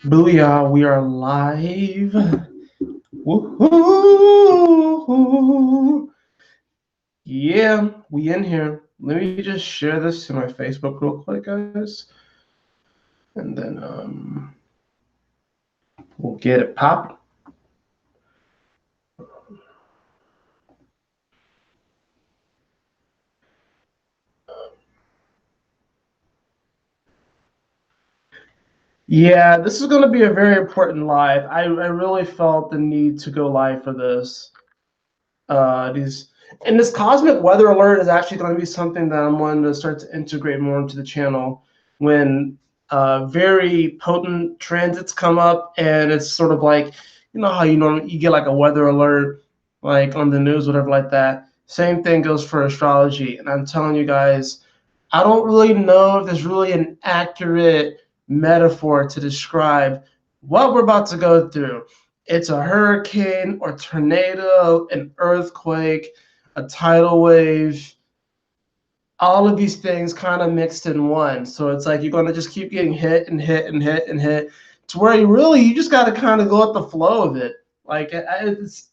Booyah, we are live. Woohoo! Yeah, we in here. Let me just share this to my Facebook real quick, guys. And then we'll get it popping. Yeah, this is going to be a very important live. I really felt the need to go live for this. And this cosmic weather alert is actually going to be something that I'm wanting to start to integrate more into the channel when very potent transits come up, and it's sort of like, you know how you get like a weather alert like on the news, whatever like that. Same thing goes for astrology, and I'm telling you guys, I don't really know if there's really an accurate metaphor to describe what we're about to go through. It's a hurricane or tornado, an earthquake, a tidal wave, all of these things kind of mixed in one. So it's like you're going to just keep getting hit and hit and hit and hit to where you just got to kind of go with the flow of it. Like it's,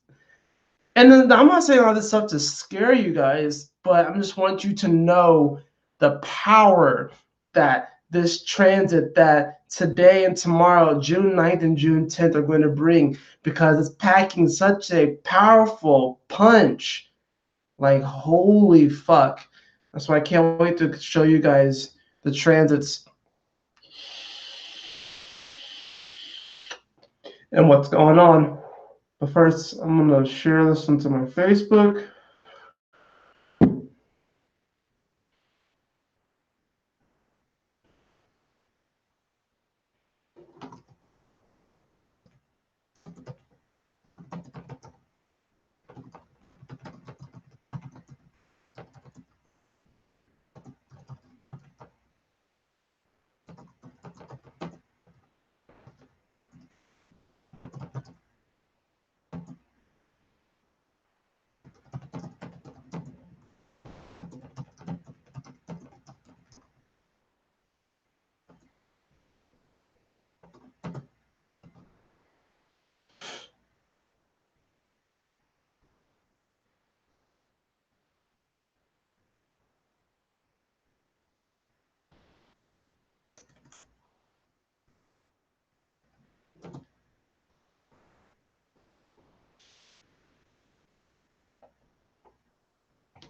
and then I'm not saying all this stuff to scare you guys, but I just want you to know the power that this transit that today and tomorrow, June 9th and June 10th, are going to bring, because it's packing such a powerful punch. Like, holy fuck. That's why I can't wait to show you guys the transits and what's going on. But first, I'm going to share this into my Facebook.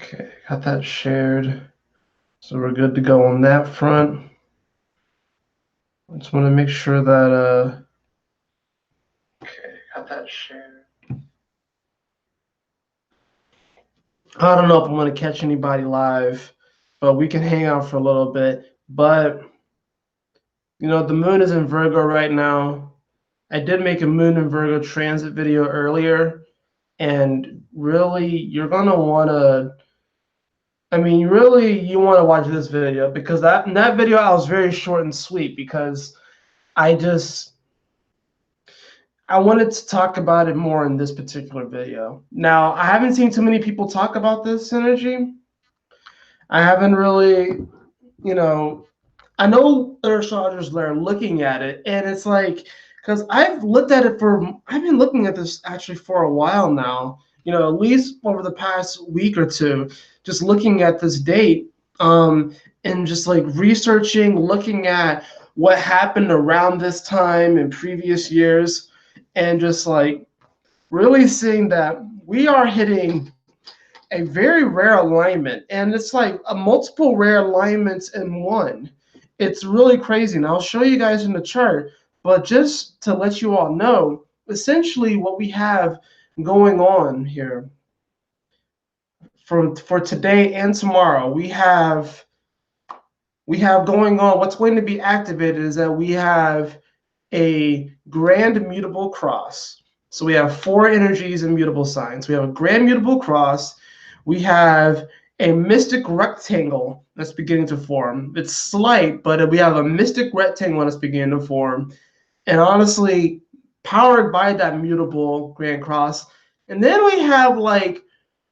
Okay, got that shared. So we're good to go on that front. I just want to make sure that, okay, got that shared. I don't know if I'm going to catch anybody live, but we can hang out for a little bit. But, you know, the moon is in Virgo right now. I did make a moon in Virgo transit video earlier, and really, you're going to want to, I mean, you want to watch this video, because in that video, I was very short and sweet, because I wanted to talk about it more in this particular video. Now, I haven't seen too many people talk about this energy. I haven't really, you know, I know other astrologers that are looking at it, and it's like, because I've been looking at this actually for a while now, you know, at least over the past week or two, just looking at this date, and just like researching, looking at what happened around this time in previous years, and just like really seeing that we are hitting a very rare alignment, and it's like a multiple rare alignments in one. It's really crazy, and I'll show you guys in the chart, but just to let you all know, essentially what we have going on here for today and tomorrow, we have going on, what's going to be activated is that we have a grand mutable cross. So we have four energies and mutable signs. We have a grand mutable cross. We have a mystic rectangle that's beginning to form. It's slight, but we have a mystic rectangle that's beginning to form. And honestly, powered by that mutable grand cross. And then we have like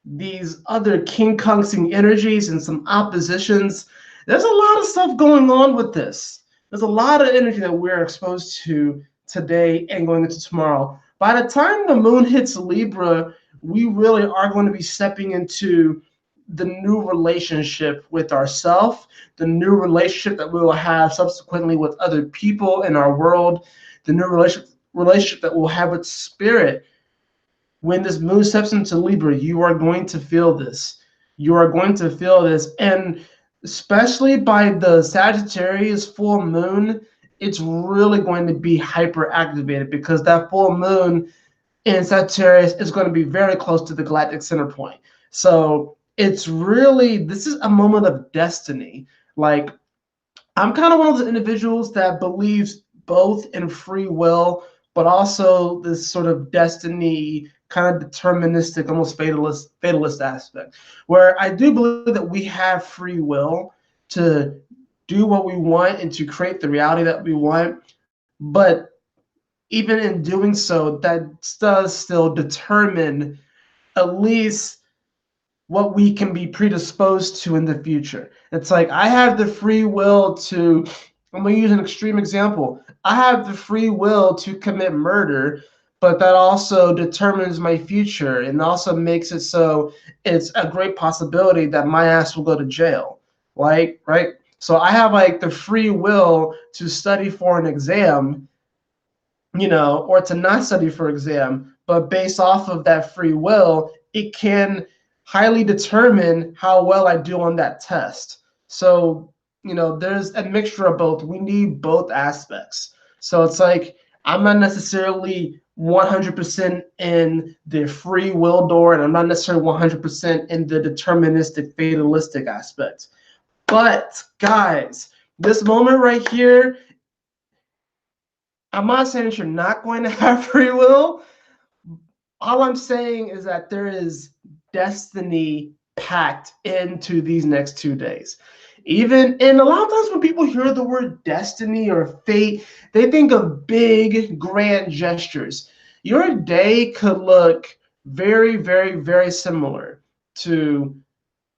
these other quincunxing energies and some oppositions. There's a lot of stuff going on with this. There's a lot of energy that we're exposed to today and going into tomorrow. By the time the moon hits Libra, we really are going to be stepping into the new relationship with ourselves, the new relationship that we will have subsequently with other people in our world, the new relationship that we'll have with spirit. When this moon steps into Libra, you are going to feel this. You are going to feel this. And especially by the Sagittarius full moon, it's really going to be hyper activated because that full moon in Sagittarius is going to be very close to the galactic center point. So it's really, this is a moment of destiny. Like, I'm kind of one of those individuals that believes both in free will, but also this sort of destiny, kind of deterministic, almost fatalist aspect, where I do believe that we have free will to do what we want and to create the reality that we want. But even in doing so, that does still determine at least what we can be predisposed to in the future. It's like I have the free will to, I'm going to use an extreme example. I have the free will to commit murder, but that also determines my future and also makes it so it's a great possibility that my ass will go to jail. Like, right? So I have like the free will to study for an exam, you know, or to not study for exam, but based off of that free will, it can highly determine how well I do on that test. So, you know, there's a mixture of both. We need both aspects. So it's like, I'm not necessarily 100% in the free will door, and I'm not necessarily 100% in the deterministic, fatalistic aspect. But guys, this moment right here, I'm not saying that you're not going to have free will. All I'm saying is that there is destiny packed into these next 2 days. Even, and a lot of times when people hear the word destiny or fate, they think of big, grand gestures. Your day could look very, very, very similar to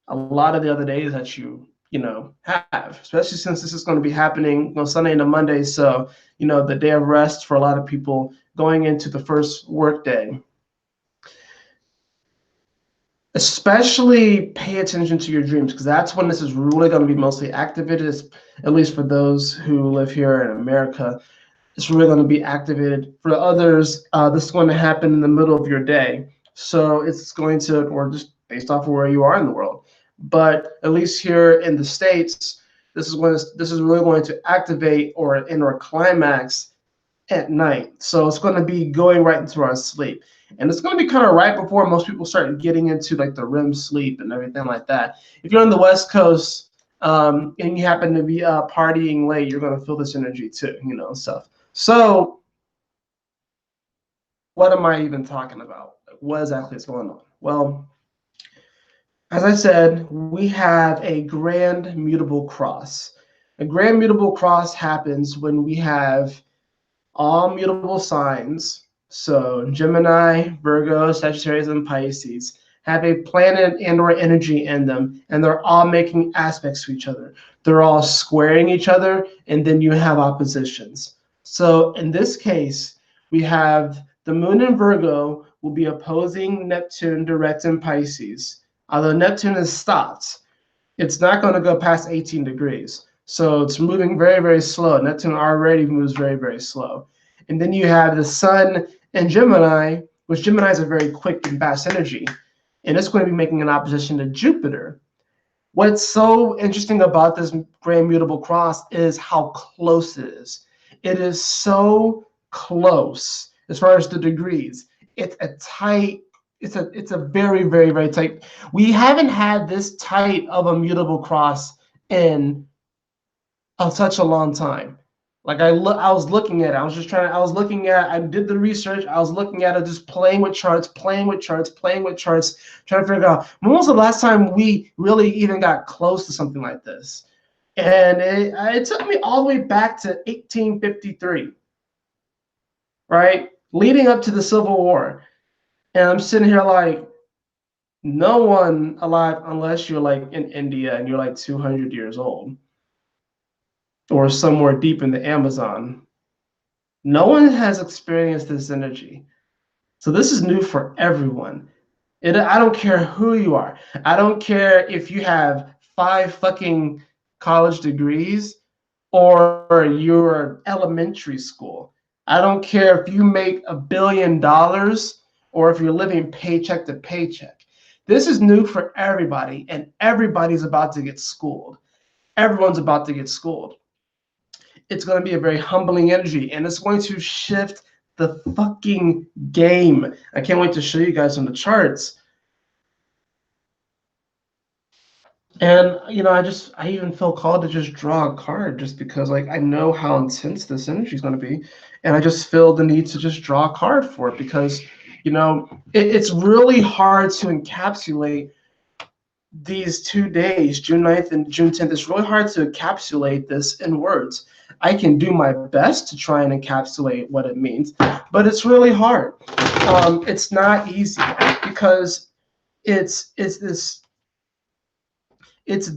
a lot of the other days that you know have, especially since this is going to be happening on Sunday into Monday. So, you know, the day of rest for a lot of people going into the first work day. Especially pay attention to your dreams, because that's when this is really going to be mostly activated, at least for those who live here in America. It's really going to be activated. For others, this is going to happen in the middle of your day. So it's going to, or just based off of where you are in the world. But at least here in the States, this is really going to activate or climax at night. So it's going to be going right into our sleep. And it's going to be kind of right before most people start getting into like the REM sleep and everything like that. If you're on the West Coast and you happen to be partying late, you're going to feel this energy too, you know, stuff. So what am I even talking about? What exactly is going on? Well, as I said, we have a grand mutable cross. A grand mutable cross happens when we have all mutable signs, so Gemini, Virgo, Sagittarius, and Pisces, have a planet and or energy in them, and they're all making aspects to each other. They're all squaring each other, and then you have oppositions. So in this case, we have the moon in Virgo will be opposing Neptune direct in Pisces. Although Neptune is stopped, it's not going to go past 18 degrees. So it's moving very, very slow. Neptune already moves very, very slow. And then you have the sun in Gemini, which Gemini is a very quick and fast energy. And it's going to be making an opposition to Jupiter. What's so interesting about this grand mutable cross is how close it is. It is so close as far as the degrees. It's a tight, it's a very, very, very tight. We haven't had this tight of a mutable cross in such a long time. Like I was looking at it. I did the research. I was looking at it, just playing with charts, trying to figure out when was the last time we really even got close to something like this. And it took me all the way back to 1853, right? Leading up to the Civil War. And I'm sitting here like, no one alive, unless you're like in India and you're like 200 years old, or somewhere deep in the Amazon, No one has experienced this energy. So this is new for everyone. I don't care who you are. I don't care if you have 5 fucking college degrees or you're elementary school. I don't care if you make $1 billion or if you're living paycheck to paycheck. This is new for everybody, and everybody's about to get schooled. Everyone's about to get schooled. It's going to be a very humbling energy, and it's going to shift the fucking game. I can't wait to show you guys on the charts. And I even feel called to just draw a card just because like I know how intense this energy is going to be, and I just feel the need to just draw a card for it because it's really hard to encapsulate these 2 days, June 9th and June 10th. It's really hard to encapsulate this in words. I can do my best to try and encapsulate what it means, but it's really hard. It's not easy because it's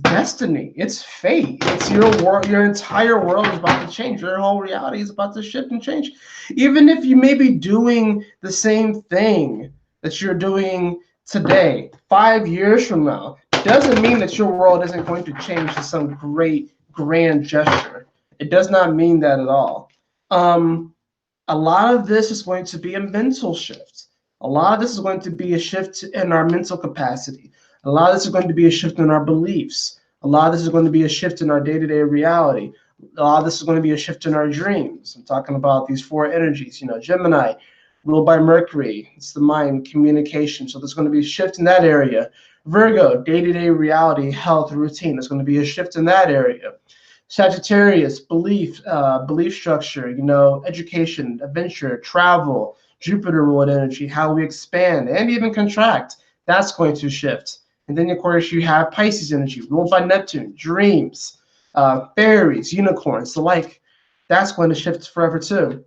destiny, it's fate, it's your world. Your entire world is about to change. Your whole reality is about to shift and change. Even if you may be doing the same thing that you're doing today, 5 years from now, doesn't mean that your world isn't going to change to some great grand gesture. It does not mean that at all. A lot of this is going to be a mental shift. A lot of this is going to be a shift in our mental capacity. A lot of this is going to be a shift in our beliefs. A lot of this is going to be a shift in our day-to-day reality. A lot of this is going to be a shift in our dreams. I'm talking about these 4 energies. Gemini, ruled by Mercury. It's the mind, communication. So there's going to be a shift in that area. Virgo, day-to-day reality, health, routine. There's going to be a shift in that area. Sagittarius, belief structure, education, adventure, travel. Jupiter ruled energy, how we expand and even contract. That's going to shift. And then, of course, you have Pisces energy, ruled by Neptune, dreams, fairies, unicorns, the like. That's going to shift forever too.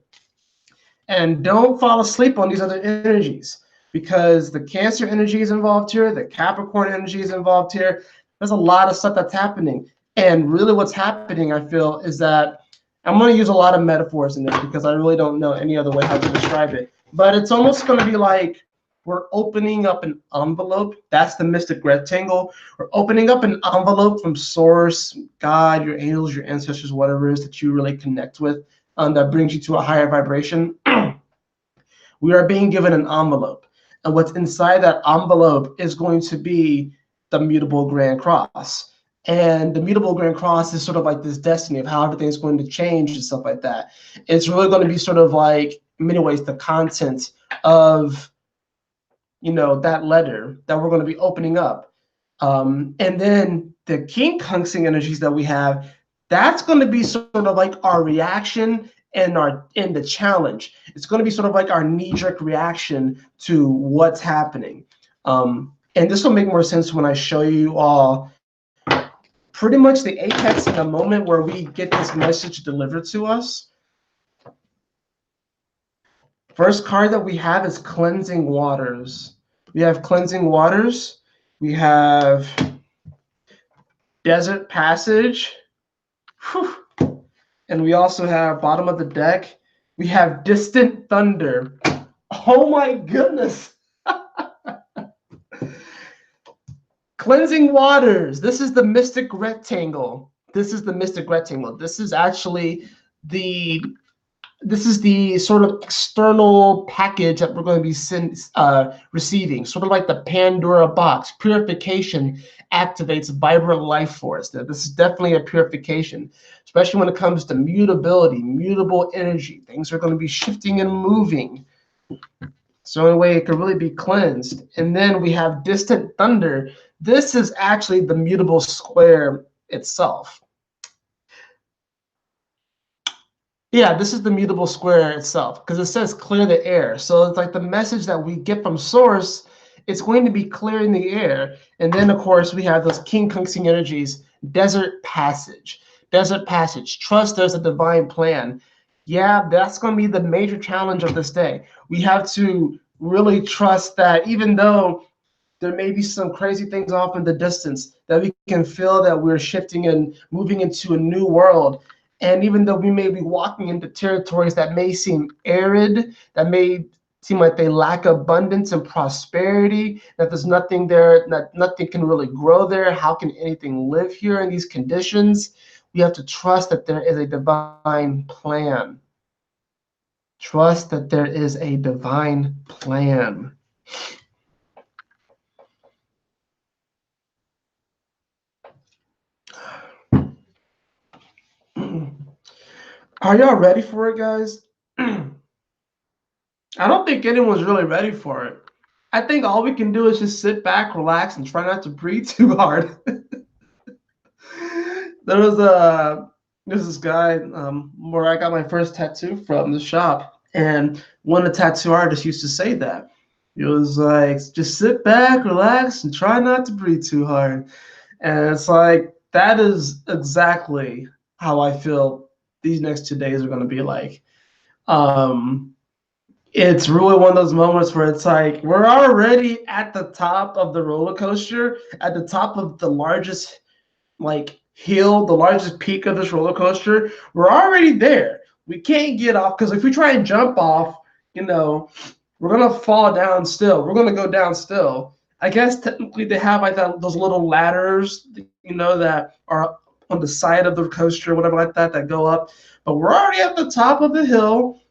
And don't fall asleep on these other energies because the Cancer energy is involved here, the Capricorn energy is involved here. There's a lot of stuff that's happening. And really what's happening, I feel, is that I'm going to use a lot of metaphors in this because I really don't know any other way how to describe it. But it's almost going to be like we're opening up an envelope. That's the mystic rectangle. We're opening up an envelope from source, God, your angels, your ancestors, whatever it is that you really connect with, that brings you to a higher vibration. We are being given an envelope. And what's inside that envelope is going to be the mutable Grand Cross. And the mutable Grand Cross is sort of like this destiny of how everything's going to change and stuff like that. It's really going to be sort of like, in many ways, the content of that letter that we're going to be opening up. And then the king-kunxing energies that we have, that's going to be sort of like our reaction and the challenge. It's going to be sort of like our knee-jerk reaction to what's happening. And this will make more sense when I show you all pretty much the apex in the moment where we get this message delivered to us. First card that we have is Cleansing Waters. We have Cleansing Waters. We have Desert Passage. Whew. And we also have, bottom of the deck, we have Distant Thunder. Oh my goodness. Cleansing Waters. This is the mystic rectangle. This is the mystic rectangle. This is actually the sort of external package that we're going to be receiving, sort of like the Pandora box. Purification activates vibrant life force. Now, this is definitely a purification, especially when it comes to mutability, mutable energy. Things are going to be shifting and moving. So in a way, it can really be cleansed. And then we have Distant Thunder. This is actually the mutable square itself. Yeah, this is the mutable square itself because it says clear the air. So it's like the message that we get from source, it's going to be clearing the air. And then, of course, we have those king-kunxing energies, Desert Passage. Desert Passage, trust there's a divine plan. Yeah, that's going to be the major challenge of this day. We have to really trust that even though there may be some crazy things off in the distance, that we can feel that we're shifting and moving into a new world. And even though we may be walking into territories that may seem arid, that may seem like they lack abundance and prosperity, that there's nothing there, that nothing can really grow there, how can anything live here in these conditions? We have to trust that there is a divine plan. Trust that there is a divine plan. Are y'all ready for it, guys? I don't think anyone's really ready for it. I think all we can do is just sit back, relax, and try not to breathe too hard. There was this guy where I got my first tattoo from the shop, and one of the tattoo artists used to say that. It was like, just sit back, relax, and try not to breathe too hard. And it's like, that is exactly how I feel these next 2 days are going to be like. It's really one of those moments where it's like, we're already at the top of the roller coaster, at the top of the largest hill, the largest peak of this roller coaster. We're already there. We can't get off, because if we try and jump off, we're gonna fall down still. We're gonna go down still. I guess technically they have like those little ladders, that are on the side of the coaster, whatever like that, that go up. But we're already at the top of the hill,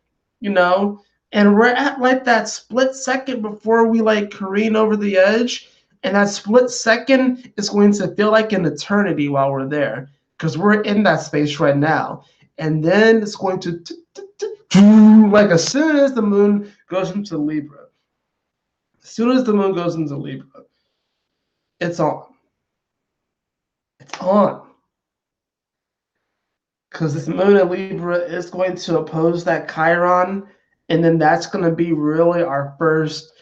and we're at like that split second before we like careen over the edge. And that split second is going to feel like an eternity while we're there, because we're in that space right now. And then it's going to, like, as soon as the moon goes into Libra, it's on. It's on. Because this moon in Libra is going to oppose that Chiron. And then that's going to be really our first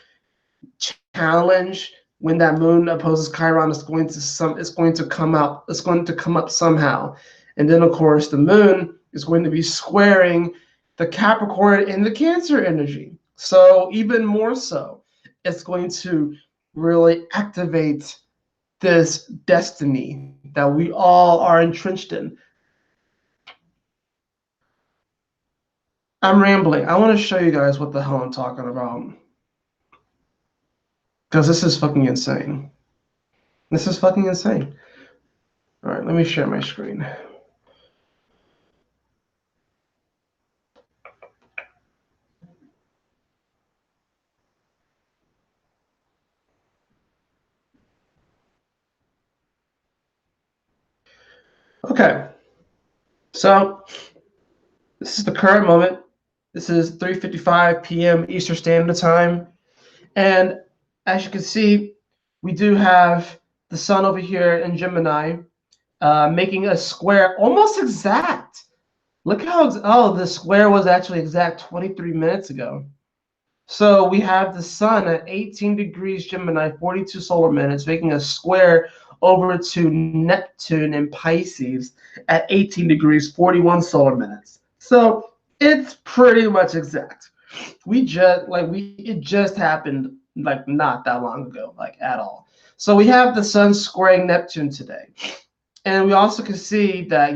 challenge. When that moon opposes Chiron, it's going to come up somehow. And then of course the moon is going to be squaring the Capricorn and the Cancer energy. So even more so, it's going to really activate this destiny that we all are entrenched in. I'm rambling. I want to show you guys what the hell I'm talking about, because this is fucking insane. This is fucking insane. All right, let me share my screen. Okay, so this is the current moment. This is 3:55 p.m. Eastern Standard Time. And as you can see, we do have the sun over here in Gemini, making a square almost exact. Look how, the square was actually exact 23 minutes ago. So we have the sun at 18 degrees Gemini, 42 solar minutes, making a square over to Neptune in Pisces at 18 degrees, 41 solar minutes. So it's pretty much exact. It just happened like not that long ago, like at all. So we have the sun squaring Neptune today. And we also can see that,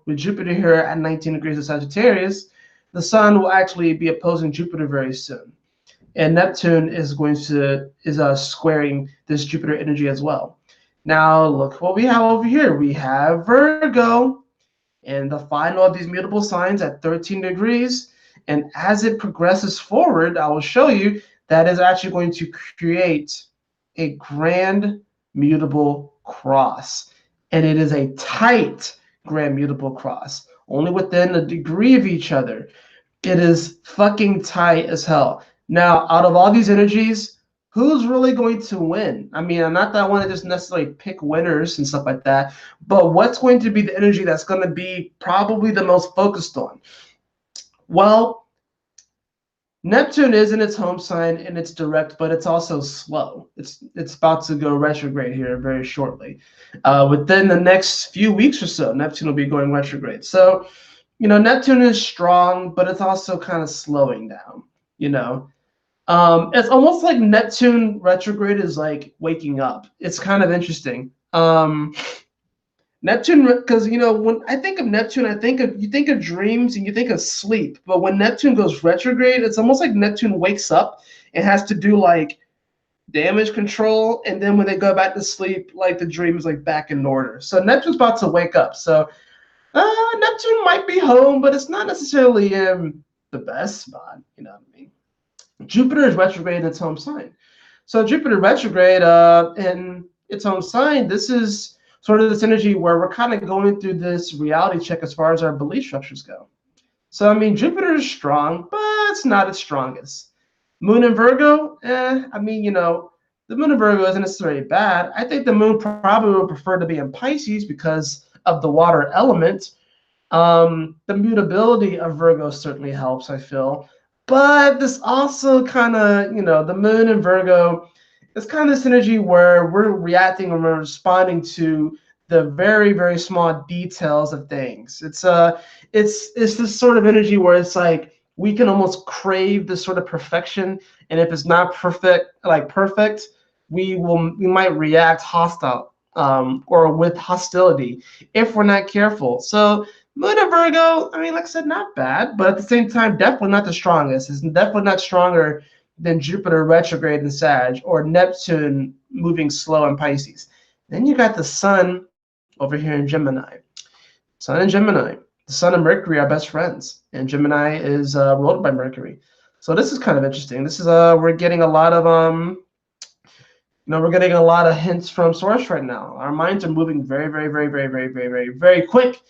with Jupiter here at 19 degrees of Sagittarius, the sun will actually be opposing Jupiter very soon. And Neptune is squaring this Jupiter energy as well. Now look what we have over here. We have Virgo, and the final of these mutable signs at 13 degrees. And as it progresses forward, I will show you that is actually going to create a grand mutable cross. And it is a tight grand mutable cross, only within a degree of each other. It is fucking tight as hell. Now, out of all these energies, who's really going to win? I mean, not that I want to just necessarily pick winners and stuff like that, but what's going to be the energy that's going to be probably the most focused on? Well, Neptune is in its home sign and it's direct, but it's also slow. It's about to go retrograde here very shortly. Within the next few weeks or so, Neptune will be going retrograde. So, Neptune is strong, but it's also kind of slowing down, It's almost like Neptune retrograde is like waking up. It's kind of interesting. Neptune, because you know, when I think of Neptune, you think of dreams and you think of sleep. But when Neptune goes retrograde, it's almost like Neptune wakes up and has to do like damage control, and then when they go back to sleep, like the dream is like back in order. So Neptune's about to wake up. So Neptune might be home, but it's not necessarily in the best spot. You know what I mean? Jupiter is retrograde in its home sign. So Jupiter retrograde in its home sign, this is sort of this energy where we're kind of going through this reality check as far as our belief structures go. So, I mean, Jupiter is strong, but it's not its strongest. Moon in Virgo, I mean, you know, the moon in Virgo isn't necessarily bad. I think the moon probably would prefer to be in Pisces because of the water element. The mutability of Virgo certainly helps, I feel. But this also kind of, you know, the moon in Virgo, it's kind of this energy where we're reacting and we're responding to the very, very small details of things. It's this sort of energy where it's like we can almost crave this sort of perfection, and if it's not perfect, we might react hostile or with hostility if we're not careful. So Moon in Virgo, I mean, like I said, not bad, but at the same time, definitely not the strongest. It's definitely not stronger than Jupiter retrograde in Sag or Neptune moving slow in Pisces. Then you got the Sun over here in Gemini. Sun in Gemini. The Sun and Mercury are best friends, and Gemini is ruled by Mercury. So this is kind of interesting. This is we're getting a lot of we're getting a lot of hints from source right now. Our minds are moving very, very, very, very, very, very, very, very quick.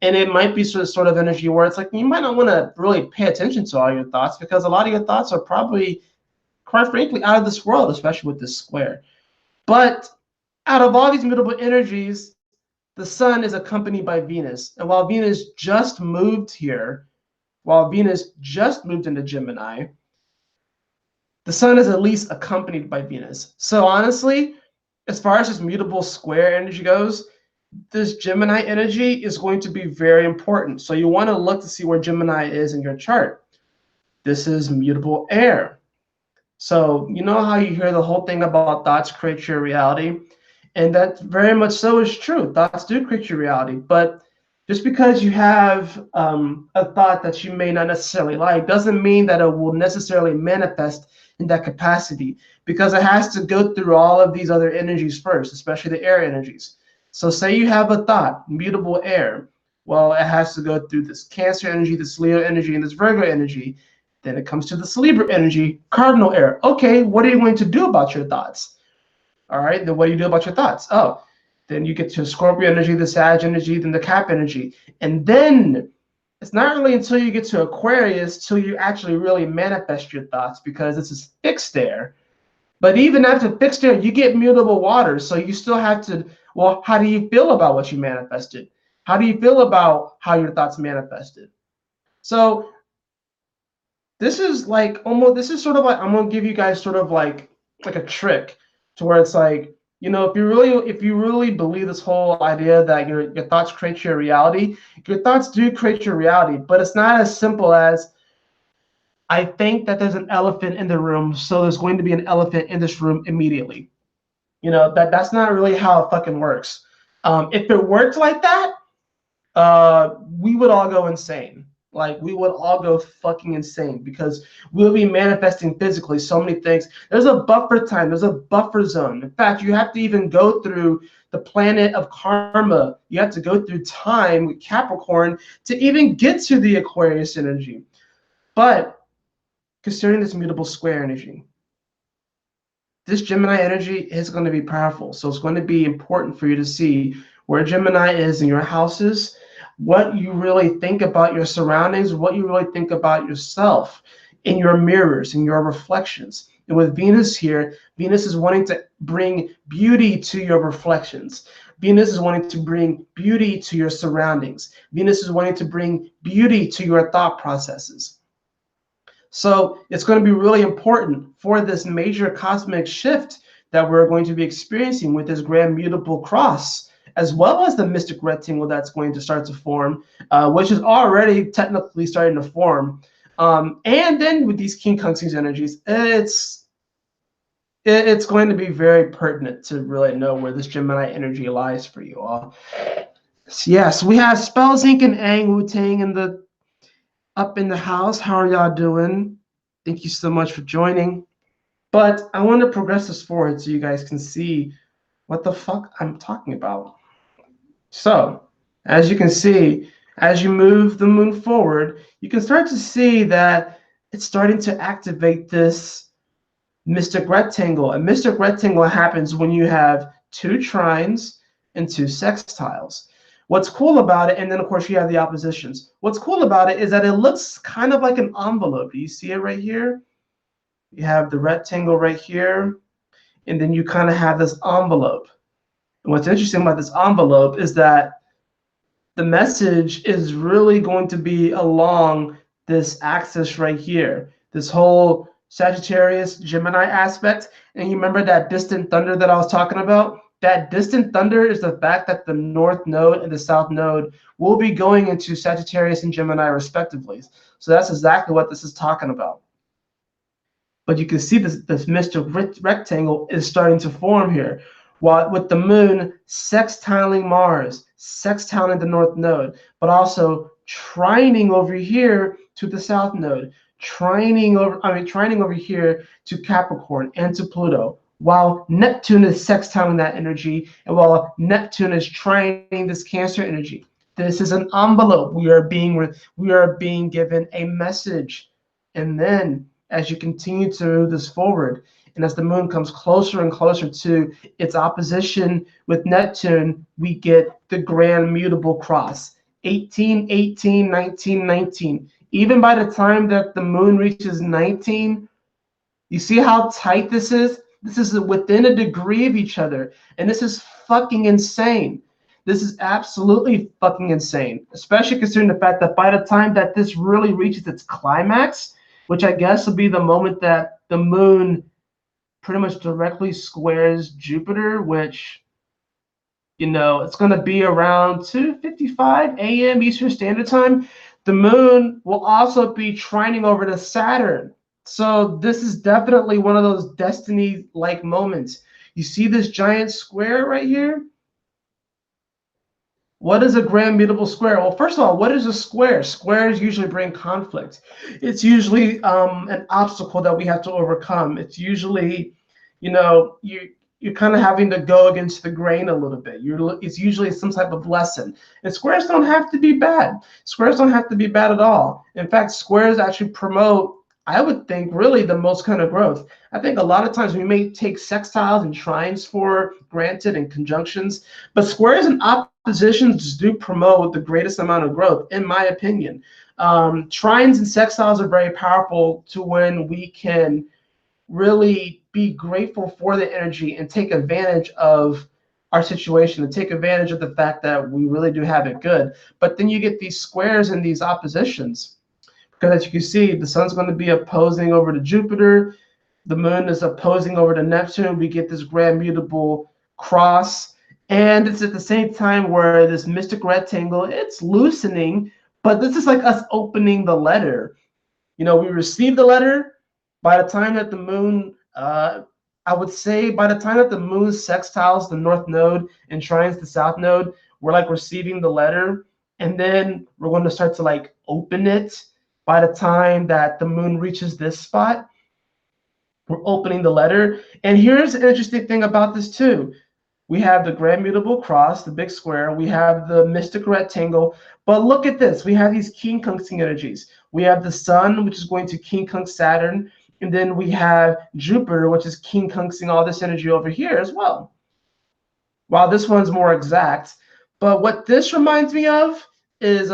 And it might be sort of energy where it's like you might not want to really pay attention to all your thoughts because a lot of your thoughts are probably, quite frankly, out of this world, especially with this square. But out of all these mutable energies, the Sun is accompanied by Venus. And while Venus just moved here, while Venus just moved into Gemini, the Sun is at least accompanied by Venus. So honestly, as far as this mutable square energy goes, this Gemini energy is going to be very important. So you want to look to see where Gemini is in your chart. This is mutable air. So you know how you hear the whole thing about thoughts create your reality? And that very much so is true. Thoughts do create your reality. But just because you have a thought that you may not necessarily like doesn't mean that it will necessarily manifest in that capacity, because it has to go through all of these other energies first, especially the air energies. So say you have a thought, mutable air. Well, it has to go through this Cancer energy, this Leo energy, and this Virgo energy. Then it comes to this Libra energy, cardinal air. Okay, what are you going to do about your thoughts? All right, then what do you do about your thoughts? Oh, then you get to Scorpio energy, the Sag energy, then the Cap energy. And then it's not really until you get to Aquarius till you actually really manifest your thoughts, because this is fixed there. But even after fixed there, you get mutable water. So you still have to, well, how do you feel about what you manifested? How do you feel about how your thoughts manifested? So this is like almost, this is sort of like, I'm going to give you guys sort of like a trick to where it's like, you know, if you really believe this whole idea that your thoughts create your reality, your thoughts do create your reality, but it's not as simple as, I think that there's an elephant in the room, so there's going to be an elephant in this room immediately. You know, that's not really how it fucking works. If it worked like that, we would all go insane. Like, we would all go fucking insane, because we'll be manifesting physically so many things. There's a buffer time. There's a buffer zone. In fact, you have to even go through the planet of karma. You have to go through time with Capricorn to even get to the Aquarius energy. But considering this mutable square energy, this Gemini energy is going to be powerful. So it's going to be important for you to see where Gemini is in your houses, what you really think about your surroundings, what you really think about yourself in your mirrors, in your reflections. And with Venus here, Venus is wanting to bring beauty to your reflections. Venus is wanting to bring beauty to your surroundings. Venus is wanting to bring beauty to your thought processes. So it's going to be really important for this major cosmic shift that we're going to be experiencing with this grand mutable cross, as well as the mystic rectangle that's going to start to form, which is already technically starting to form. And then with these quincunxes energies, it's going to be very pertinent to really know where this Gemini energy lies for you all. So yes, we have Spells Inc. and Ang Wu Tang in the up in the house. How are y'all doing? Thank you so much for joining. But I want to progress this forward so you guys can see what the fuck I'm talking about. So, as you can see, as you move the moon forward, you can start to see that it's starting to activate this mystic rectangle. A mystic rectangle happens when you have two trines and two sextiles. What's cool about it, and then of course you have the oppositions. What's cool about it is that it looks kind of like an envelope. Do you see it right here? You have the rectangle right here, and then you kind of have this envelope. And what's interesting about this envelope is that the message is really going to be along this axis right here, this whole Sagittarius Gemini aspect. And you remember that distant thunder that I was talking about? That distant thunder is the fact that the north node and the south node will be going into Sagittarius and Gemini respectively. So that's exactly what this is talking about. But you can see this mystic rectangle is starting to form here. While with the moon sextiling Mars, sextiling the north node, but also trining over here to the south node, trining over here to Capricorn and to Pluto, while Neptune is sextiling that energy, and while Neptune is trining this Cancer energy. This is an envelope. We are being given a message. And then as you continue to move this forward, and as the moon comes closer and closer to its opposition with Neptune, we get the grand mutable cross, 18, 18, 19, 19. Even by the time that the moon reaches 19, you see how tight this is? This is within a degree of each other, and this is fucking insane. This is absolutely fucking insane, especially considering the fact that by the time that this really reaches its climax, which I guess will be the moment that the moon pretty much directly squares Jupiter, which, it's going to be around 2:55 a.m. Eastern Standard Time. The moon will also be trining over to Saturn. So this is definitely one of those destiny-like moments. You see this giant square right here? What is a grand mutable square? Well, first of all, what is a square? Squares usually bring conflict. It's usually an obstacle that we have to overcome. It's usually, you're kind of having to go against the grain a little bit. It's usually some type of lesson. And squares don't have to be bad. Squares don't have to be bad at all. In fact, squares actually promote, I would think, really the most kind of growth. I think a lot of times we may take sextiles and trines for granted and conjunctions, but squares and oppositions do promote the greatest amount of growth, in my opinion. Trines and sextiles are very powerful to when we can really be grateful for the energy and take advantage of our situation and take advantage of the fact that we really do have it good. But then you get these squares and these oppositions. Because as you can see, the sun's going to be opposing over to Jupiter. The moon is opposing over to Neptune. We get this grand mutable cross. And it's at the same time where this mystic rectangle, it's loosening, but this is like us opening the letter. We receive the letter. By the time that the moon, I would say by the time that the moon sextiles the north node and trines the south node, we're like receiving the letter. And then we're going to start to like open it. By the time that the moon reaches this spot, we're opening the letter. And here's an interesting thing about this too. We have the grand mutable cross, the big square. We have the mystic rectangle. But look at this. We have these quincunxing energies. We have the sun, which is going to quincunx Saturn. And then we have Jupiter, which is quincunxing all this energy over here as well. While this one's more exact. But what this reminds me of is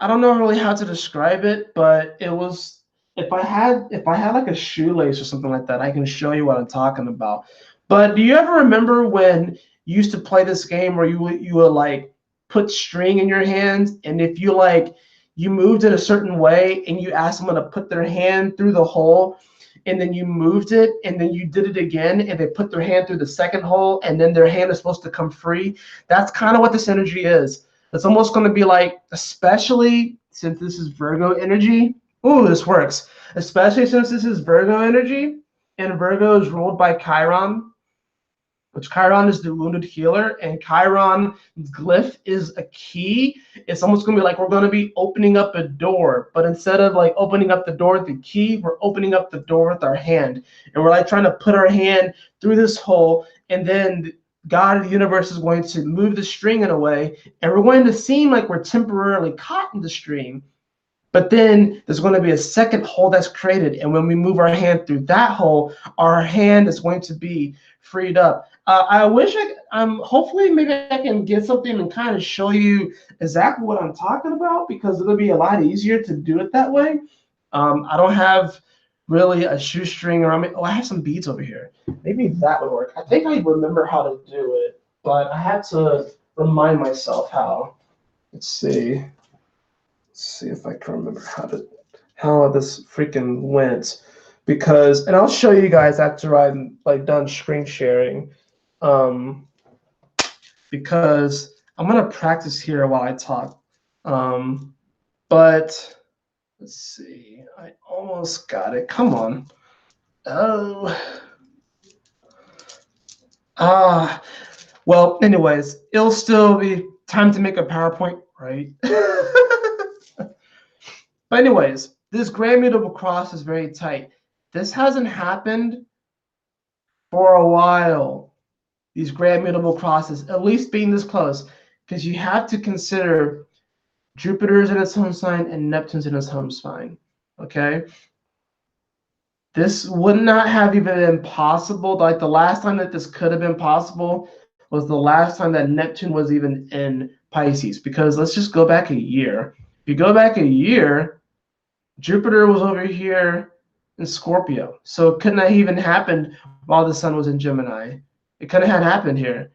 I don't know really how to describe it, but it was if I had like a shoelace or something like that, I can show you what I'm talking about. But do you ever remember when you used to play this game where you would like put string in your hand, and if you moved it a certain way and you asked someone to put their hand through the hole, and then you moved it and then you did it again and they put their hand through the second hole and then their hand is supposed to come free? That's kind of what this energy is. It's almost going to be like, especially since this is Virgo energy. Ooh, this works. Especially since this is Virgo energy, and Virgo is ruled by Chiron. which Chiron is the wounded healer, and Chiron's glyph is a key. It's almost going to be like we're going to be opening up a door, but instead of like opening up the door with the key, we're opening up the door with our hand. And we're like trying to put our hand through this hole, and then God of the universe is going to move the string in a way, and we're going to seem like we're temporarily caught in the string. But then there's going to be a second hole that's created. And when we move our hand through that hole, our hand is going to be freed up. I wish hopefully maybe I can get something and kind of show you exactly what I'm talking about, because it'll be a lot easier to do it that way. I don't have really a shoestring around me. Oh, I have some beads over here. Maybe that would work. I think I remember how to do it, but I had to remind myself how. Let's see. See if I can remember how this freaking went, because, and I'll show you guys after I'm like done screen sharing, because I'm gonna practice here while I talk, but let's see, I almost got it. Come on. Well, anyways, it'll still be time to make a PowerPoint, right? But anyways, this grand mutable cross is very tight. This hasn't happened for a while. These grand mutable crosses, at least being this close, because you have to consider Jupiter's in its home sign and Neptune's in its home sign. Okay? This would not have even been possible. Like the last time that this could have been possible was the last time that Neptune was even in Pisces. Because let's just go back a year. If you go back a year, Jupiter was over here in Scorpio. So it couldn't have even happened while the sun was in Gemini. It couldn't have happened here.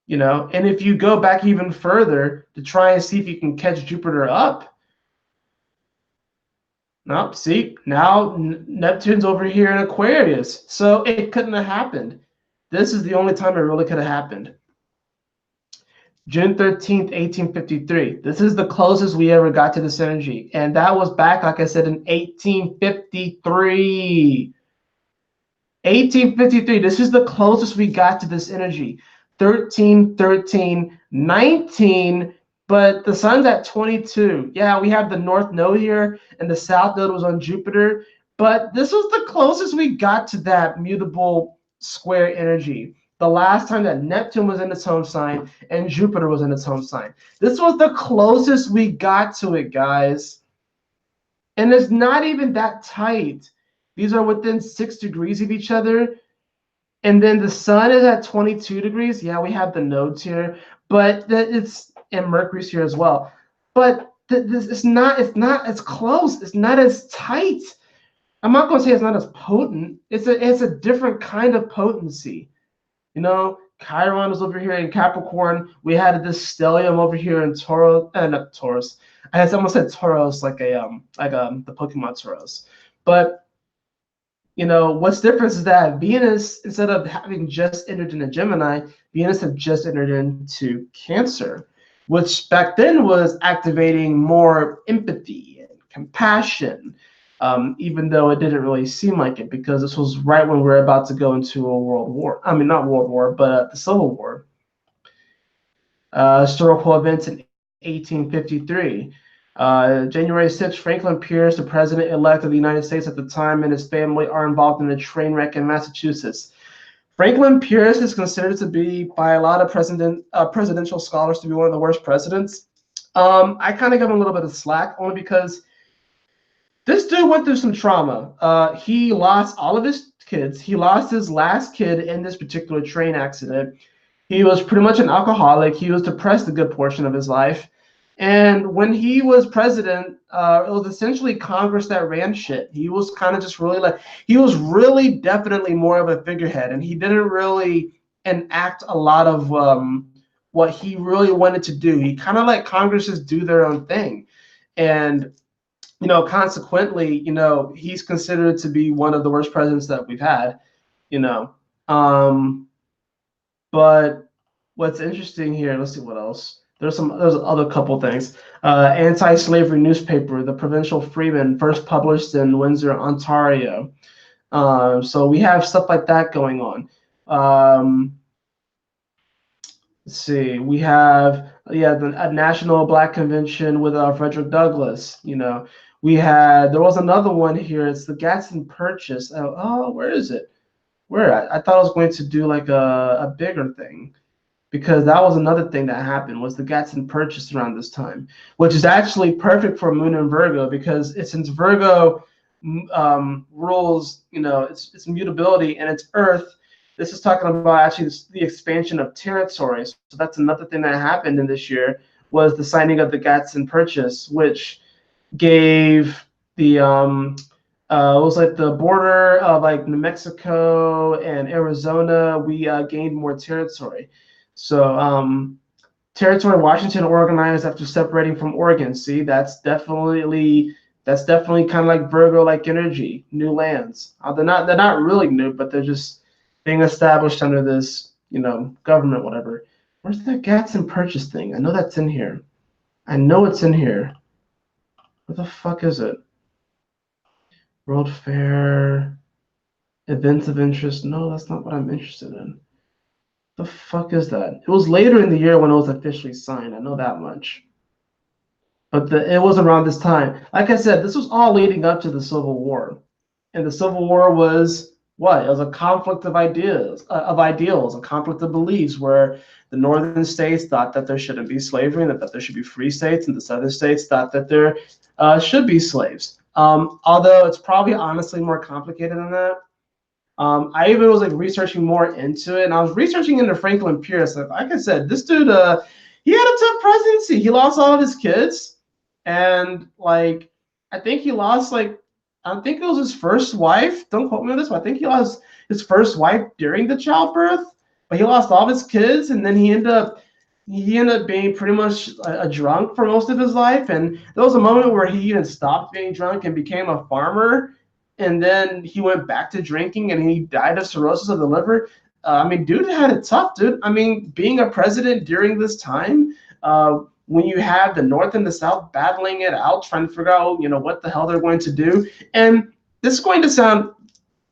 You know, and if you go back even further to try and see if you can catch Jupiter up, nope, see, now Neptune's over here in Aquarius. So it couldn't have happened. This is the only time it really could have happened. June 13th, 1853. This is the closest we ever got to this energy. And that was back, like I said, in 1853. 1853. This is the closest we got to this energy. 13, 13, 19, but the sun's at 22. Yeah, we have the north node here, and the south node was on Jupiter. But this was the closest we got to that mutable square energy. The last time that Neptune was in its home sign and Jupiter was in its home sign. This was the closest we got to it, guys. And it's not even that tight. These are within 6 degrees of each other. And then the sun is at 22 degrees. Yeah, we have the nodes here, but and Mercury's here as well. But it's not as close. It's not as tight. I'm not going to say it's not as potent. It's a different kind of potency. You know, Chiron was over here in Capricorn. We had this stellium over here in Taurus, not Taurus. I almost said Tauros, like the Pokemon Tauros. But you know, what's different is that Venus, instead of having just entered into Gemini, Venus had just entered into Cancer, which back then was activating more empathy and compassion. Even though it didn't really seem like it, because this was right when we were about to go into a world war. I mean, not world war, but the Civil War. Historical events in 1853. January 6th, Franklin Pierce, the president-elect of the United States at the time, and his family are involved in a train wreck in Massachusetts. Franklin Pierce is considered to be, by a lot of presidential scholars, to be one of the worst presidents. I kind of give him a little bit of slack, only because this dude went through some trauma. He lost all of his kids. He lost his last kid in this particular train accident. He was pretty much an alcoholic. He was depressed a good portion of his life. And when he was president, it was essentially Congress that ran shit. He was kind of just really he was really definitely more of a figurehead, and he didn't really enact a lot of what he really wanted to do. He kind of let Congress just do their own thing. And you know, consequently, you know, he's considered to be one of the worst presidents that we've had, you know. But what's interesting here, let's see what else. There's other couple things. Anti-slavery newspaper, the Provincial Freeman, first published in Windsor, Ontario. So we have stuff like that going on. Let's see. We have a National Black Convention with Frederick Douglass. You know, there was another one here. It's the Gadsden Purchase. Where is it? Where I thought I was going to do like a bigger thing, because that was another thing that happened, was the Gadsden Purchase around this time, which is actually perfect for Moon and Virgo, because since Virgo rules, its mutability and its Earth. This is talking about actually the expansion of territories. So that's another thing that happened in this year, was the signing of the Gadsden Purchase, which gave the it was like the border of like New Mexico and Arizona. We gained more territory. So territory Washington organized after separating from Oregon. See, that's definitely kind of like Virgo-like energy, new lands. They're not really new, but they're just being established under this, government, whatever. Where's that Gadsden Purchase thing? I know that's in here. I know it's in here. Where the fuck is it? World Fair, events of interest. No, that's not what I'm interested in. The fuck is that? It was later in the year when it was officially signed. I know that much. But it was around this time. Like I said, this was all leading up to the Civil War. And the Civil War was what? It was a conflict of ideals, a conflict of beliefs, where the northern states thought that there shouldn't be slavery and that there should be free states, and the southern states thought that there should be slaves. Although it's probably honestly more complicated than that. I even was like researching more into it, and I was researching into Franklin Pierce. Like I said, this dude, he had a tough presidency. He lost all of his kids, and like I think he lost I think it was his first wife. Don't quote me on this, but I think he lost his first wife during the childbirth. But he lost all of his kids, and then he ended up being pretty much a drunk for most of his life. And there was a moment where he even stopped being drunk and became a farmer. And then he went back to drinking, and he died of cirrhosis of the liver. I mean, dude had it tough, dude. I mean, being a president during this time, when you have the North and the South battling it out, trying to figure out, what the hell they're going to do. And this is going to sound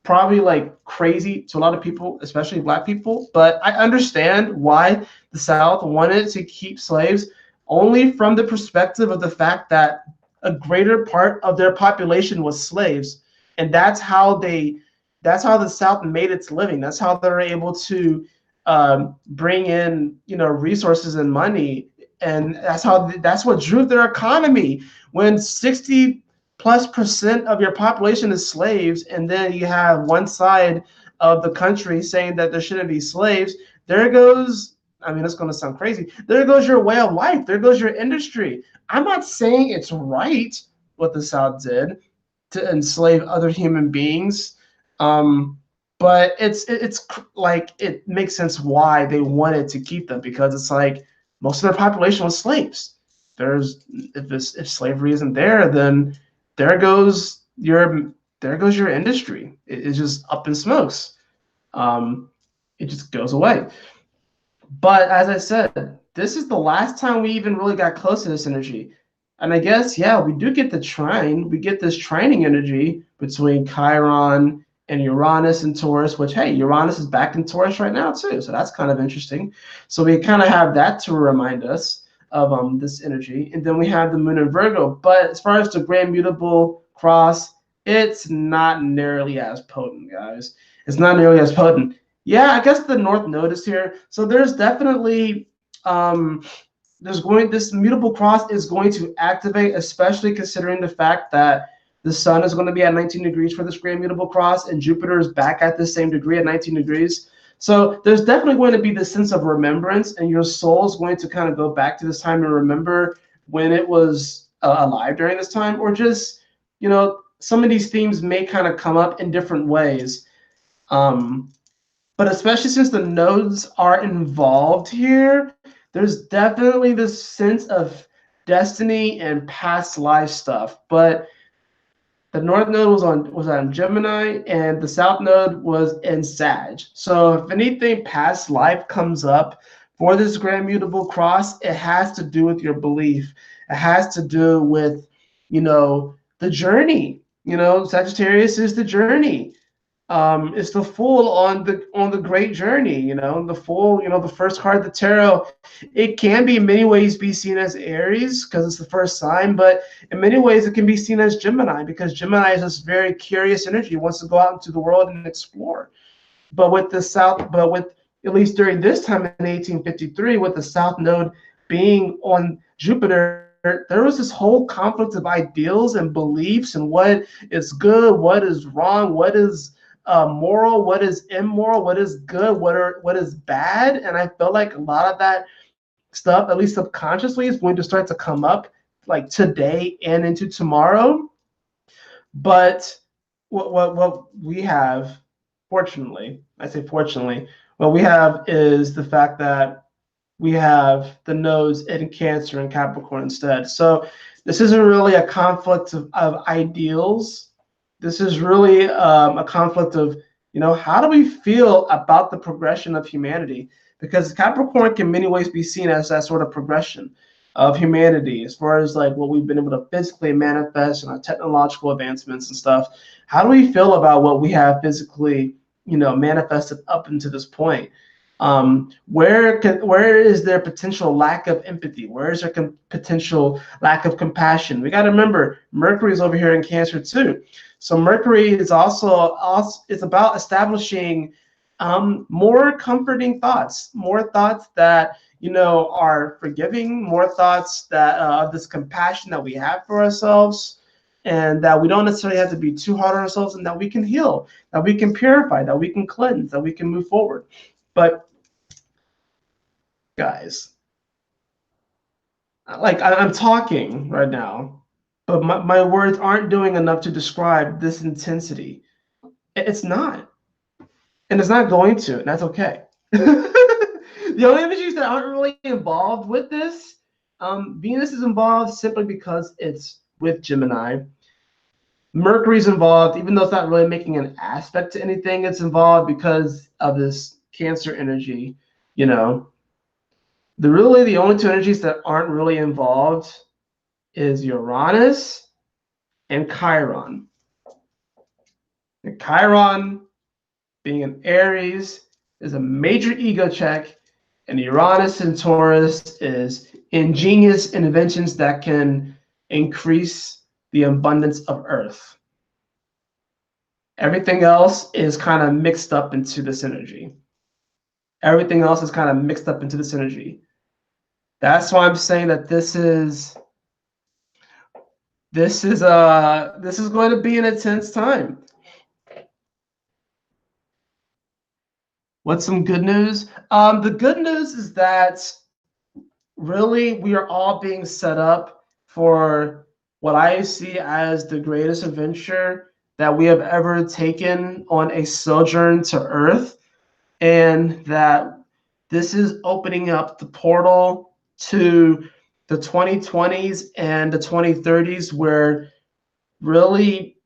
probably like crazy to a lot of people, especially Black people, but I understand why the South wanted to keep slaves, only from the perspective of the fact that a greater part of their population was slaves. And that's how the South made its living. That's how they're able to bring in, resources and money. And that's what drew their economy. When 60+% of your population is slaves, and then you have one side of the country saying that there shouldn't be slaves, there goes, I mean, it's going to sound crazy, there goes your way of life, there goes your industry. I'm not saying it's right what the South did to enslave other human beings, but it's like, it makes sense why they wanted to keep them, because it's like most of their population was slaves. If slavery isn't there, then there goes your industry. It's just up in smokes. It just goes away. But as I said, this is the last time we even really got close to this energy. And I guess, yeah, we do get the trine. We get this trining energy between Chiron and Uranus and Taurus, which, hey, Uranus is back in Taurus right now too. So that's kind of interesting. So we kind of have that to remind us of this energy. And then we have the Moon in Virgo. But as far as the Grand Mutable Cross, it's not nearly as potent, guys. It's not nearly as potent. Yeah, I guess the North Node is here. So there's definitely this mutable cross is going to activate, especially considering the fact that the sun is going to be at 19 degrees for this grand mutable cross, and Jupiter is back at the same degree at 19 degrees. So there's definitely going to be this sense of remembrance, and your soul is going to kind of go back to this time and remember when it was alive during this time, or just, some of these themes may kind of come up in different ways. But especially since the nodes are involved here, there's definitely this sense of destiny and past life stuff. But the North Node was on Gemini, and the South Node was in Sag. So if anything past life comes up for this Grand Mutable Cross, it has to do with your belief. It has to do with, the journey. Sagittarius is the journey. It's the Fool on the Great Journey. You know, the Fool. You know, the first card of the tarot. It can be in many ways be seen as Aries because it's the first sign, but in many ways it can be seen as Gemini because Gemini is this very curious energy, wants to go out into the world and explore. But with the South, but with at least during this time in 1853, with the South Node being on Jupiter, there was this whole conflict of ideals and beliefs and what is good, what is wrong, what is moral, what is immoral, what is good, what is bad. And I felt like a lot of that stuff, at least subconsciously, is going to start to come up like today and into tomorrow. But what we have, fortunately, I say fortunately, what we have is the fact that we have the nodes in Cancer and Capricorn instead. So this isn't really a conflict of ideals. This is really a conflict of, you know, how do we feel about the progression of humanity? Because Capricorn can in many ways be seen as that sort of progression of humanity as far as like what we've been able to physically manifest and our technological advancements and stuff. How do we feel about what we have physically, you know, manifested up into this point? Where is there potential lack of empathy? Where is there potential lack of compassion? We got to remember Mercury is over here in Cancer too. So Mercury is also it's about establishing more comforting thoughts, more thoughts that, you know, are forgiving, more thoughts that of this compassion that we have for ourselves, and that we don't necessarily have to be too hard on ourselves, and that we can heal, that we can purify, that we can cleanse, that we can move forward. But guys, like I'm talking right now, but my words aren't doing enough to describe this intensity. It's not. And it's not going to, and that's okay. The only energies that aren't really involved with this, Venus is involved simply because it's with Gemini. Mercury's involved, even though it's not really making an aspect to anything, it's involved because of this Cancer energy, you know. The only two energies that aren't really involved is Uranus and Chiron. And Chiron, being an Aries, is a major ego check, and Uranus and Taurus is ingenious inventions that can increase the abundance of Earth. Everything else is kind of mixed up into this energy. Everything else is kind of mixed up into this energy. That's why I'm saying that this is going to be an intense time. What's some good news? The good news is that really we are all being set up for what I see as the greatest adventure that we have ever taken on a sojourn to Earth, and that this is opening up the portal to the 2020s and the 2030s, where really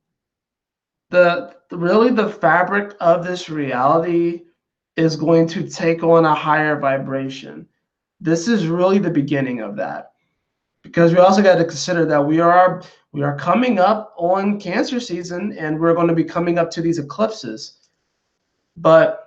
the fabric of this reality is going to take on a higher vibration. This is really the beginning of that, because we also got to consider that we are coming up on Cancer season, and we're going to be coming up to these eclipses, but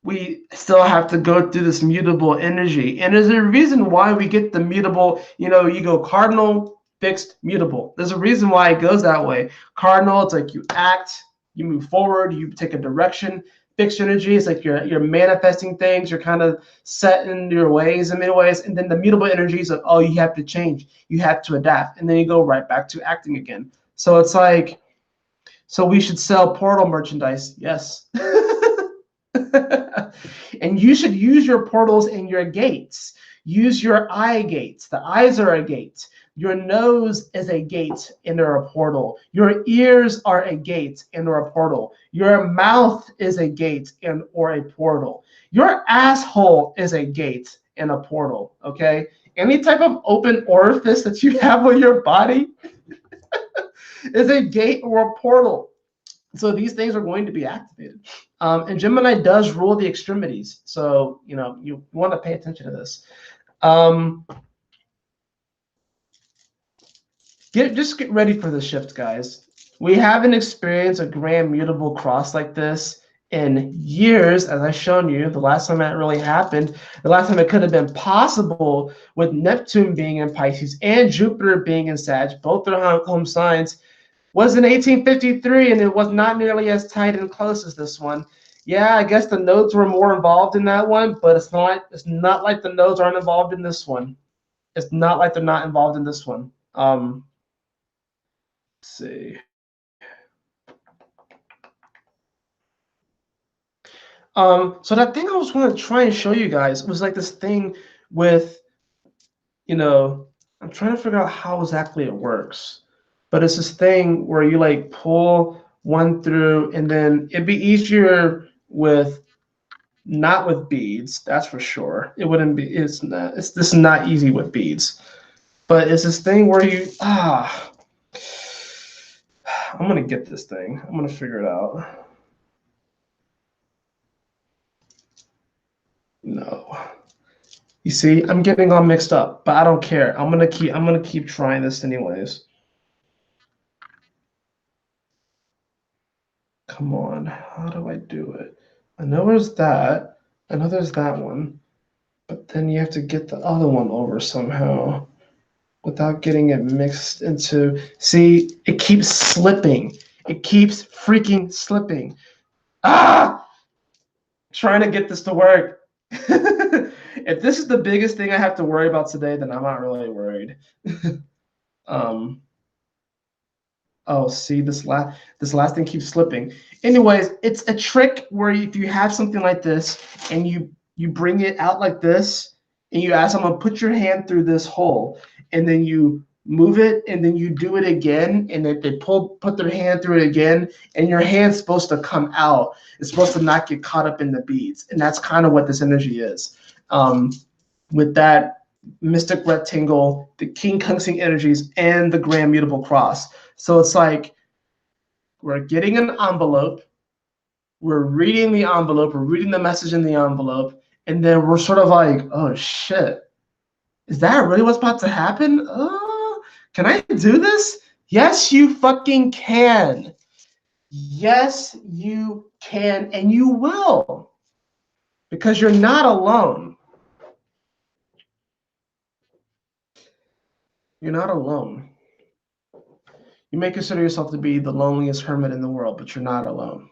we still have to go through this mutable energy. And there's a reason why we get the mutable, you know, you go cardinal, fixed, mutable. There's a reason why it goes that way. Cardinal, it's like you act, you move forward, you take a direction. Fixed energy is like you're manifesting things, you're kind of set in your ways in many ways. And then the mutable energy is like, oh, you have to change, you have to adapt, and then you go right back to acting again. So it's like, so we should sell portal merchandise, yes. And you should use your portals and your gates. Use your eye gates. The eyes are a gate. Your nose is a gate and they're a portal. Your ears are a gate and they're a portal. Your mouth is a gate and or a portal. Your asshole is a gate and a portal, okay? Any type of open orifice that you have on your body is a gate or a portal. So these things are going to be activated. And Gemini does rule the extremities. So, you know, you want to pay attention to this. Just get ready for the shift, guys. We haven't experienced a grand mutable cross like this in years, as I've shown you. The last time that really happened, the last time it could have been possible with Neptune being in Pisces and Jupiter being in Sag, both their home signs, was in 1853, and it was not nearly as tight and close as this one. Yeah, I guess the nodes were more involved in that one, but it's not like the nodes aren't involved in this one. It's not like they're not involved in this one. Let's see. So that thing I was going to try and show you guys was like this thing with, I'm trying to figure out how exactly it works, but it's this thing where you like pull one through, and then it'd be easier with not with beads, that's for sure. It wouldn't be. This is not easy with beads, but it's this thing where you I'm gonna get this thing. I'm gonna figure it out. No. You see, I'm getting all mixed up, but I don't care. I'm gonna keep trying this anyways. Come on, how do I do it? I know there's that. I know there's that one, but then you have to get the other one over somehow without getting it mixed into. See, it keeps slipping. It keeps freaking slipping. Trying to get this to work. If this is the biggest thing I have to worry about today, then I'm not really worried. Oh, see, this last thing keeps slipping. Anyways, it's a trick where if you have something like this and you bring it out like this, and you ask someone, put your hand through this hole, and then you move it, and then you do it again, and they put their hand through it again, and your hand's supposed to come out. It's supposed to not get caught up in the beads, and that's kind of what this energy is. With that mystic rectangle, the King Kungsing energies, and the Grand Mutable Cross. So it's like we're getting an envelope, we're reading the envelope, we're reading the message in the envelope, and then we're sort of like, oh shit, is that really what's about to happen? Can I do this? Yes, you fucking can. Yes, you can, and you will, because you're not alone. You're not alone. You may consider yourself to be the loneliest hermit in the world, but you're not alone.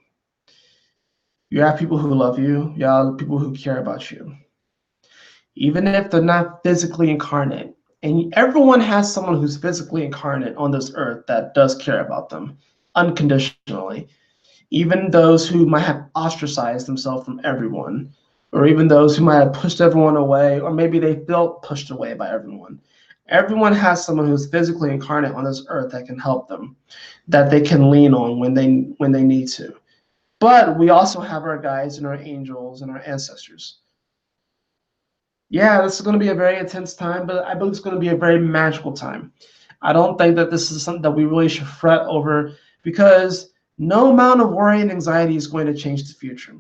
You have people who love you. You have people who care about you, even if they're not physically incarnate. And everyone has someone who's physically incarnate on this earth that does care about them unconditionally. Even those who might have ostracized themselves from everyone, or even those who might have pushed everyone away, or maybe they felt pushed away by everyone. Everyone has someone who's physically incarnate on this earth that can help them, that they can lean on when they need to. But we also have our guides and our angels and our ancestors. Yeah, this is going to be a very intense time, but I believe it's going to be a very magical time. I don't think that this is something that we really should fret over, because no amount of worry and anxiety is going to change the future.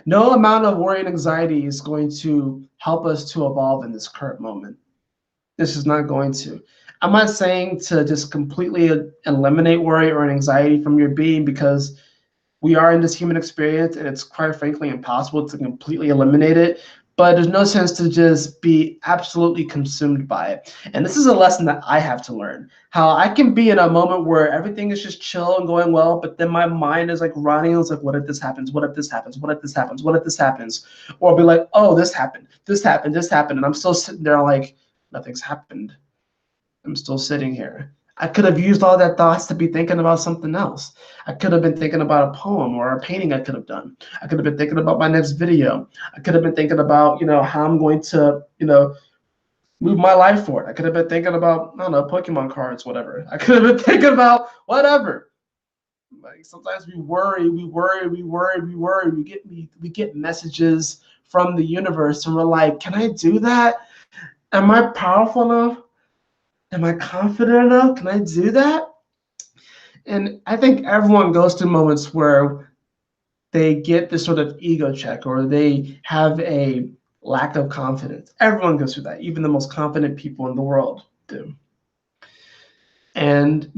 No amount of worry and anxiety is going to help us to evolve in this current moment. This is not going to. I'm not saying to just completely eliminate worry or anxiety from your being, because we are in this human experience and it's quite frankly impossible to completely eliminate it. But there's no sense to just be absolutely consumed by it. And this is a lesson that I have to learn. How I can be in a moment where everything is just chill and going well, but then my mind is like running. It's like, what if this happens? What if this happens? What if this happens? What if this happens? Or I'll be like, oh, this happened. This happened. This happened. And I'm still sitting there like, nothing's happened. I'm still sitting here. I could have used all that thoughts to be thinking about something else. I could have been thinking about a poem or a painting I could have done. I could have been thinking about my next video. I could have been thinking about, how I'm going to, move my life forward. I could have been thinking about, I don't know, Pokemon cards, whatever. I could have been thinking about whatever. Like sometimes we worry. We get messages from the universe, and we're like, can I do that? Am I powerful enough? Am I confident enough? Can I do that? And I think everyone goes through moments where they get this sort of ego check, or they have a lack of confidence. Everyone goes through that. Even the most confident people in the world do. And,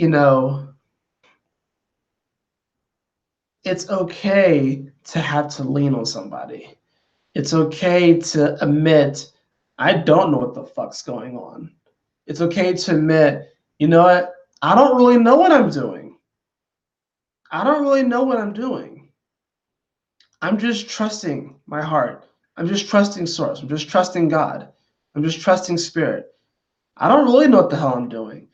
it's okay to have to lean on somebody. It's okay to admit, I don't know what the fuck's going on. It's okay to admit, you know what? I don't really know what I'm doing. I don't really know what I'm doing. I'm just trusting my heart. I'm just trusting source. I'm just trusting God. I'm just trusting spirit. I don't really know what the hell I'm doing.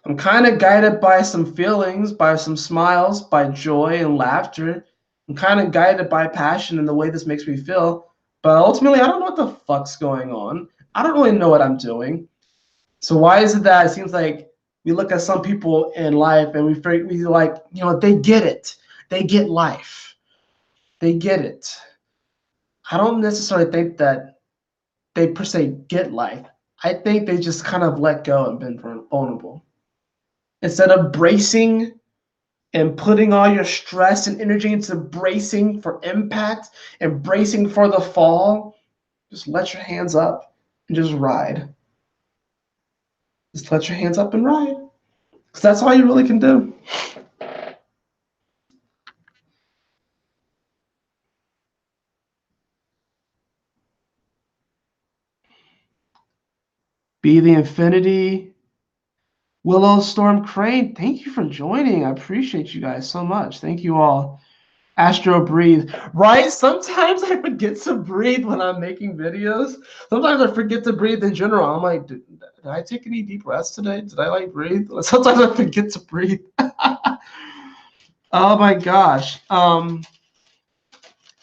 I'm kind of guided by some feelings, by some smiles, by joy and laughter. I'm kind of guided by passion and the way this makes me feel. But ultimately, I don't know what the fuck's going on. I don't really know what I'm doing. So why is it that it seems like we look at some people in life and we like, you know, they get it. They get life. They get it. I don't necessarily think that they per se get life. I think they just kind of let go and been vulnerable. Instead of bracing and putting all your stress and energy into bracing for impact and bracing for the fall, just let your hands up and just ride. Just let your hands up and ride. Because that's all you really can do. Be the infinity. Willow Storm Crane, thank you for joining. I appreciate you guys so much. Thank you all. Astro Breathe. Right? Sometimes I forget to breathe when I'm making videos. Sometimes I forget to breathe in general. I'm like, did I take any deep breaths today? Did I like breathe? Sometimes I forget to breathe. Oh my gosh.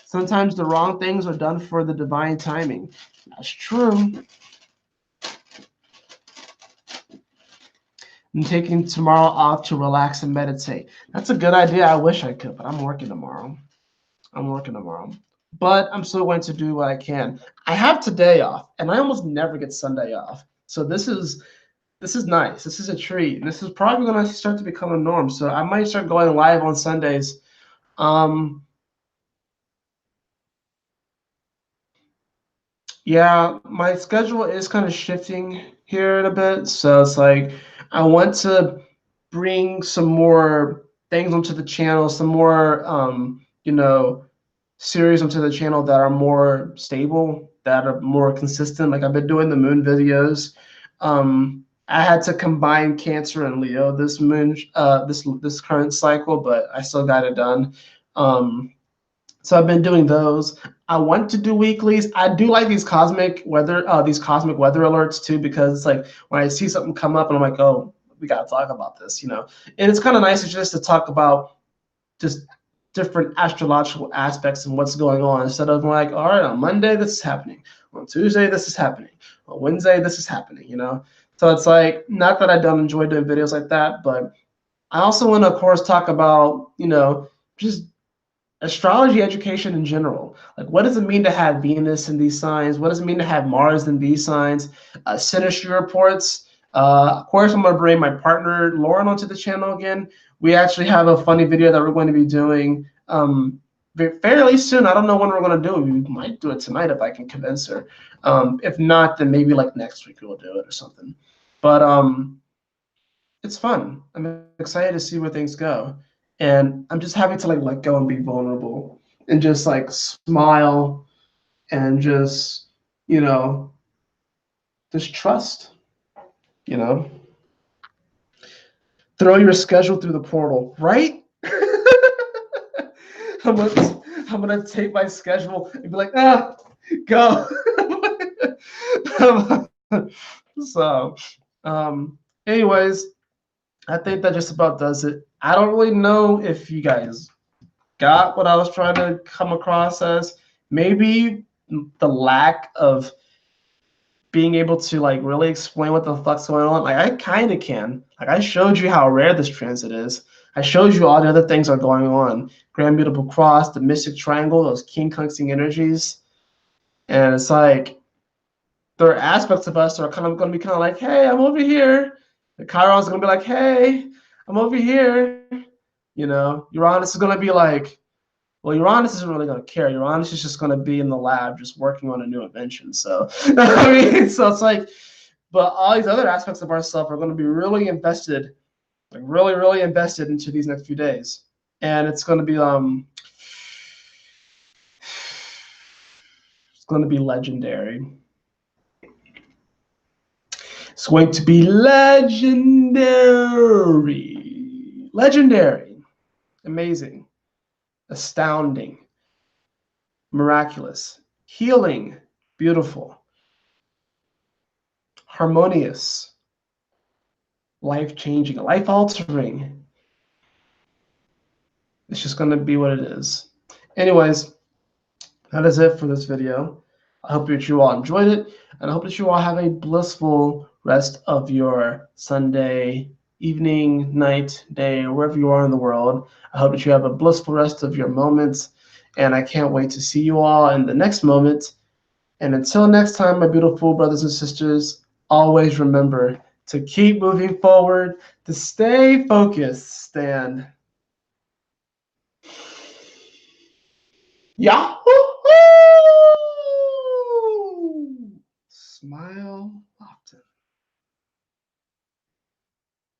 Sometimes the wrong things are done for the divine timing. That's true. I'm taking tomorrow off to relax and meditate. That's a good idea. I wish I could, but I'm working tomorrow. But I'm still going to do what I can. I have today off, and I almost never get Sunday off. So this is nice. This is a treat. This is probably going to start to become a norm. So I might start going live on Sundays. Yeah, my schedule is kind of shifting here in a bit. So it's like I want to bring some more things onto the channel, some more series onto the channel that are more stable, that are more consistent. Like I've been doing the moon videos. I had to combine Cancer and Leo this moon, this current cycle, but I still got it done. So I've been doing those. I want to do weeklies. I do like these cosmic weather alerts too, because it's like when I see something come up and I'm like, oh, we gotta talk about this, you know. And it's kind of nice just to talk about just different astrological aspects and what's going on, instead of like, all right, on Monday this is happening, on Tuesday this is happening, on Wednesday this is happening, you know. So it's like, not that I don't enjoy doing videos like that, but I also want to, of course, talk about, you know, just astrology education in general. Like, what does it mean to have Venus in these signs? What does it mean to have Mars in these signs? Synastry reports. Of course, I'm going to bring my partner Lauren onto the channel again. We actually have a funny video that we're going to be doing fairly soon. I don't know when we're going to do it. We might do it tonight if I can convince her. If not, then maybe like next week we'll do it or something. But it's fun. I'm excited to see where things go. And I'm just happy to like let go and be vulnerable and just like smile and just, you know, just trust, you know. Throw your schedule through the portal, right? I'm gonna take my schedule and be like, go. So, anyways, I think that just about does it. I don't really know if you guys got what I was trying to come across as. Maybe the lack of being able to like really explain what the fuck's going on. Like I kind of can. Like I showed you how rare this transit is. I showed you all the other things are going on. Grand Beautiful Cross, the Mystic Triangle, those king-conjuncting energies. And it's like there are aspects of us that are kind of going to be kind of like, hey, I'm over here. The Chiron's going to be like, hey, I'm over here. You know, Uranus is going to be like, well, Uranus isn't really going to care. Uranus is just going to be in the lab just working on a new invention. So, I mean, so it's like, but all these other aspects of ourselves are going to be really invested, like really, really invested into these next few days. and it's going to be legendary. It's going to be legendary. Legendary. Amazing. Astounding. Miraculous. Healing. Beautiful. Harmonious. Life-changing. Life-altering. It's just going to be what it is. Anyways, that is it for this video. I hope that you all enjoyed it, and I hope that you all have a blissful rest of your Sunday evening, night, day, wherever you are in the world. I hope that you have a blissful rest of your moments, and I can't wait to see you all in the next moment. And until next time, my beautiful brothers and sisters, always remember to keep moving forward, to stay focused, and Yahoo! Smile.